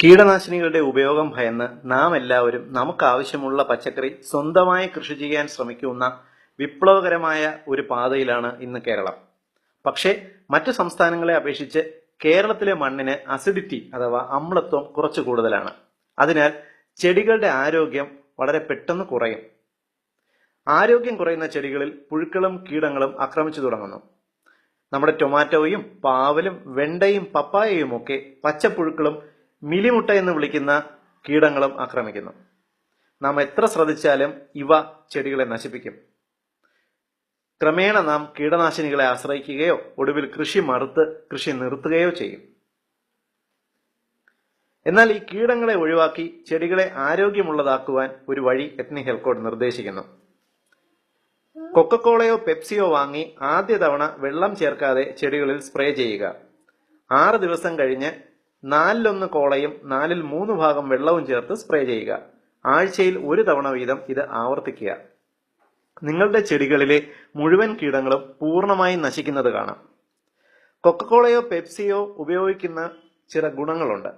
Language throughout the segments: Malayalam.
കീടനാശിനികളുടെ ഉപയോഗം ഭയന്ന് നാം എല്ലാവരും നമുക്കാവശ്യമുള്ള പച്ചക്കറി സ്വന്തമായി കൃഷി ചെയ്യാൻ ശ്രമിക്കുന്ന വിപ്ലവകരമായ ഒരു പാതയിലാണ് ഇന്ന് കേരളം. പക്ഷേ മറ്റു സംസ്ഥാനങ്ങളെ അപേക്ഷിച്ച് കേരളത്തിലെ മണ്ണിന് അസിഡിറ്റി അഥവാ അമ്ലത്വം കുറച്ചു കൂടുതലാണ്. അതിനാൽ ചെടികളുടെ ആരോഗ്യം വളരെ പെട്ടെന്ന് കുറയും. ആരോഗ്യം കുറയുന്ന ചെടികളിൽ പുഴുക്കളും കീടങ്ങളും ആക്രമിച്ചു തുടങ്ങുന്നു. നമ്മുടെ ടൊമാറ്റോയും പാവലും വെണ്ടയും പപ്പായയും ഒക്കെ പച്ചപ്പുഴുക്കളും മിലിമുട്ട എന്ന് വിളിക്കുന്ന കീടങ്ങളും ആക്രമിക്കുന്നു. നാം എത്ര ശ്രദ്ധിച്ചാലും ഇവ ചെടികളെ നശിപ്പിക്കും. ക്രമേണ നാം കീടനാശിനികളെ ആശ്രയിക്കുകയോ ഒടുവിൽ കൃഷി മറുത്ത് കൃഷി നിർത്തുകയോ ചെയ്യും. എന്നാൽ ഈ കീടങ്ങളെ ഒഴിവാക്കി ചെടികളെ ആരോഗ്യമുള്ളതാക്കുവാൻ ഒരു വഴി എത്നിക് ഹെൽത്ത് കോഡ് നിർദ്ദേശിക്കുന്നു. കൊക്കക്കോളയോ പെപ്സിയോ വാങ്ങി ആദ്യ തവണ വെള്ളം ചേർക്കാതെ ചെടികളിൽ സ്പ്രേ ചെയ്യുക. 6 ദിവസം കഴിഞ്ഞ് 4-1 കോളയും 4-3 ഭാഗം വെള്ളവും ചേർത്ത് സ്പ്രേ ചെയ്യുക. ആഴ്ചയിൽ 1 തവണ വീതം ഇത് ആവർത്തിക്കുക. നിങ്ങളുടെ ചെടികളിലെ മുഴുവൻ കീടങ്ങളും പൂർണ്ണമായും നശിക്കുന്നത് കാണാം. കൊക്കക്കോളയോ പെപ്സിയോ ഉപയോഗിക്കുന്ന ചില ഗുണങ്ങളുണ്ട്.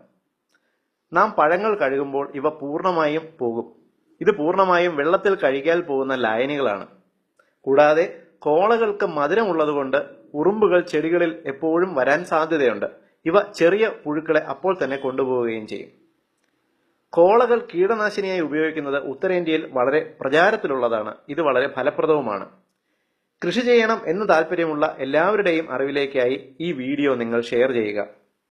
നാം പഴങ്ങൾ കഴുകുമ്പോൾ ഇവ പൂർണ്ണമായും പോകും. ഇത് പൂർണ്ണമായും വെള്ളത്തിൽ കഴുകിയാൽ പോകുന്ന ലായനികളാണ്. കൂടാതെ കോളകൾക്ക് മധുരമുള്ളതുകൊണ്ട് ഉറുമ്പുകൾ ചെടികളിൽ എപ്പോഴും വരാൻ സാധ്യതയുണ്ട്. ഇവ ചെറിയ പുഴുക്കളെ അപ്പോൾ തന്നെ കൊണ്ടുപോവുകയും ചെയ്യും. കോളകൾ കീടനാശിനിയായി ഉപയോഗിക്കുന്നത് ഉത്തരേന്ത്യയിൽ വളരെ പ്രചാരത്തിലുള്ളതാണ്. ഇത് വളരെ ഫലപ്രദവുമാണ്. കൃഷി ചെയ്യണം എന്ന് താല്പര്യമുള്ള എല്ലാവരുടെയും അറിവിലേക്കായി ഈ വീഡിയോ നിങ്ങൾ ഷെയർ ചെയ്യുക.